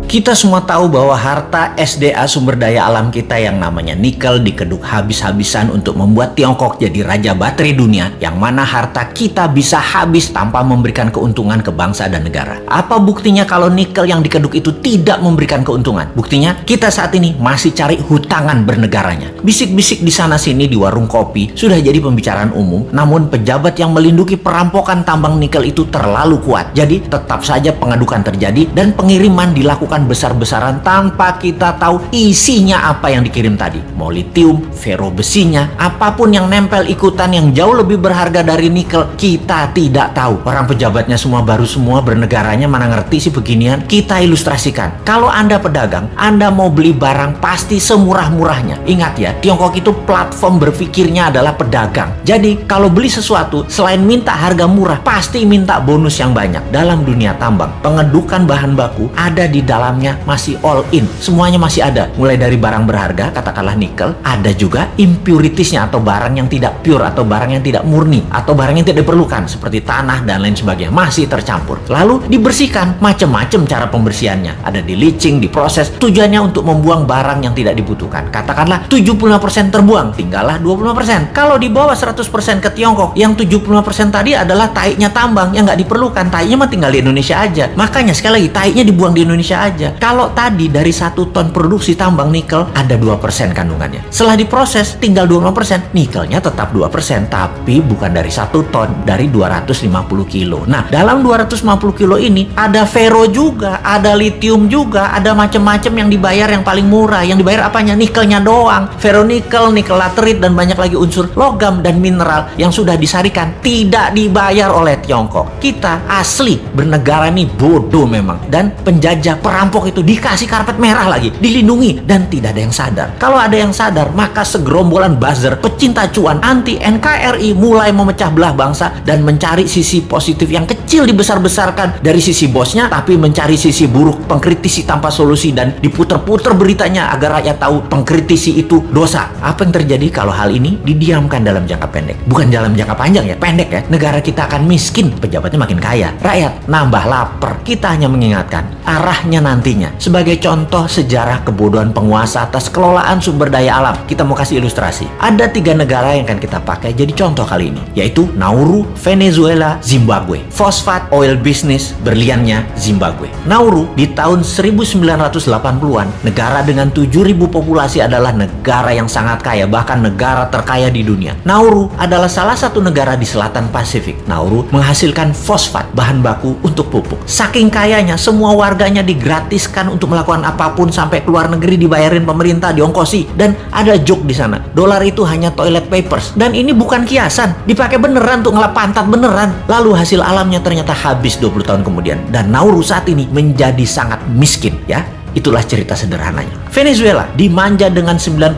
Kita semua tahu bahwa harta SDA sumber daya alam kita yang namanya nikel dikeduk habis-habisan untuk membuat Tiongkok jadi raja baterai dunia, yang mana harta kita bisa habis tanpa memberikan keuntungan ke bangsa dan negara. Apa buktinya kalau nikel yang dikeduk itu tidak memberikan keuntungan? Buktinya kita saat ini masih cari hutangan bernegaranya. Bisik-bisik di sana-sini di warung kopi sudah jadi pembicaraan umum, namun pejabat yang melindungi perampokan tambang nikel itu terlalu kuat. Jadi tetap saja pengadukan terjadi dan pengiriman dilakukan besar-besaran tanpa kita tahu isinya apa yang dikirim tadi. Mau litium, fero besinya, apapun yang nempel ikutan yang jauh lebih berharga dari nikel, kita tidak tahu. Orang pejabatnya semua baru semua, bernegaranya mana ngerti sih beginian. Kita ilustrasikan. Kalau Anda pedagang, Anda mau beli barang pasti semurah-murahnya. Ingat ya, Tiongkok itu platform berpikirnya adalah pedagang. Jadi kalau beli sesuatu, selain minta harga murah, pasti minta bonus yang banyak. Dalam dunia tambang, pengedukan bahan baku ada di dalamnya masih all in. Semuanya masih ada. Mulai dari barang berharga, katakanlah nikel, ada juga impuritiesnya atau barang yang tidak pure atau barang yang tidak murni atau barang yang tidak diperlukan seperti tanah dan lain sebagainya masih tercampur. Lalu dibersihkan, macam-macam cara pembersihannya. Ada di leaching, diproses, tujuannya untuk membuang barang yang tidak dibutuhkan. Katakanlah 75% terbuang, tinggallah 25%. Kalau dibawa 100% ke Tiongkok, yang 75% tadi adalah taiknya tambang yang nggak diperlukan. Taiknya mah tinggal di Indonesia aja. Makanya sekali lagi, taiknya dibuang di Indonesia aja. Kalau tadi dari 1 ton produksi tambang nikel ada 2% kandungannya. Setelah diproses tinggal 25%, nikelnya tetap 2%, tapi bukan dari 1 ton, dari 250 kilo. Nah, dalam 250 kilo ini ada fero juga, ada litium juga, ada macam-macam yang dibayar yang paling murah. Yang dibayar apanya? Nikelnya doang. Feronikel, nikel laterit, dan banyak lagi unsur logam dan mineral yang sudah disarikan tidak dibayar oleh Tiongkok. Kita asli bernegara nih bodoh memang. Dan penjajah perampok itu dikasih karpet merah lagi, dilindungi, dan tidak ada yang sadar. Kalau ada yang sadar, maka segerombolan buzzer pecinta cuan anti NKRI mulai memecah belah bangsa dan mencari sisi positif yang kecil dibesar-besarkan dari sisi bosnya, tapi mencari sisi buruk, pengkritisi tanpa solusi, dan diputer-puter beritanya agar rakyat tahu pengkritisi itu dosa. Apa yang terjadi kalau hal ini didiamkan dalam jangka pendek? Bukan dalam jangka panjang ya, pendek ya. Negara kita akan miskin, pejabatnya makin kaya, rakyat nambah lapar. Kita hanya mengingatkan arahnya nantinya. Sebagai contoh sejarah kebodohan penguasa atas kelolaan sumber daya alam, kita mau kasih ilustrasi. Ada 3 negara yang akan kita pakai jadi contoh kali ini, yaitu Nauru, Venezuela, Zimbabwe. Fosfat oil business, berliannya Zimbabwe. Nauru di tahun 1980-an, negara dengan 7.000 populasi adalah negara yang sangat kaya, bahkan negara terkaya di dunia. Nauru adalah salah satu negara di selatan Pasifik. Nauru menghasilkan fosfat, bahan baku untuk pupuk. Saking kayanya, semua warganya digratiskan untuk melakukan apapun, sampai keluar negeri dibayarin pemerintah, diongkosi. Dan ada joke di sana, dolar itu hanya toilet papers. Dan ini bukan kiasan, dipakai beneran untuk ngelap pantat beneran. Lalu hasil alamnya ternyata habis 20 tahun kemudian. Dan Nauru saat ini menjadi sangat miskin ya. Itulah cerita sederhananya. Venezuela dimanja dengan 95%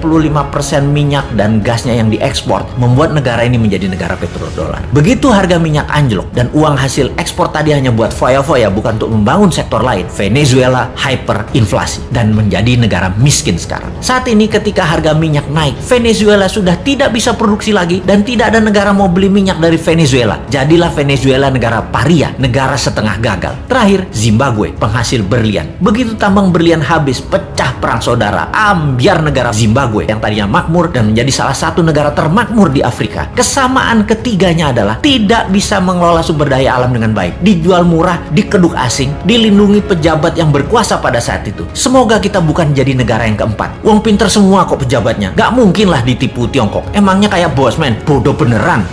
minyak dan gasnya yang diekspor, membuat negara ini menjadi negara petrodolar. Begitu harga minyak anjlok dan uang hasil ekspor tadi hanya buat foya-foya, bukan untuk membangun sektor lain, Venezuela hyperinflasi dan menjadi negara miskin sekarang. Saat ini ketika harga minyak naik, Venezuela sudah tidak bisa produksi lagi dan tidak ada negara mau beli minyak dari Venezuela. Jadilah Venezuela negara paria, negara setengah gagal. Terakhir, Zimbabwe, penghasil berlian. Begitu tambang berlian habis, pecah perang saudara, ambyar negara Zimbabwe yang tadinya makmur dan menjadi salah satu negara termakmur di Afrika. Kesamaan ketiganya adalah tidak bisa mengelola sumber daya alam dengan baik, dijual murah, dikeduk asing, dilindungi pejabat yang berkuasa pada saat itu. Semoga kita bukan jadi negara yang keempat. Uang pinter semua kok pejabatnya, gak mungkin lah ditipu Tiongkok. Emangnya kayak bos men, bodoh beneran.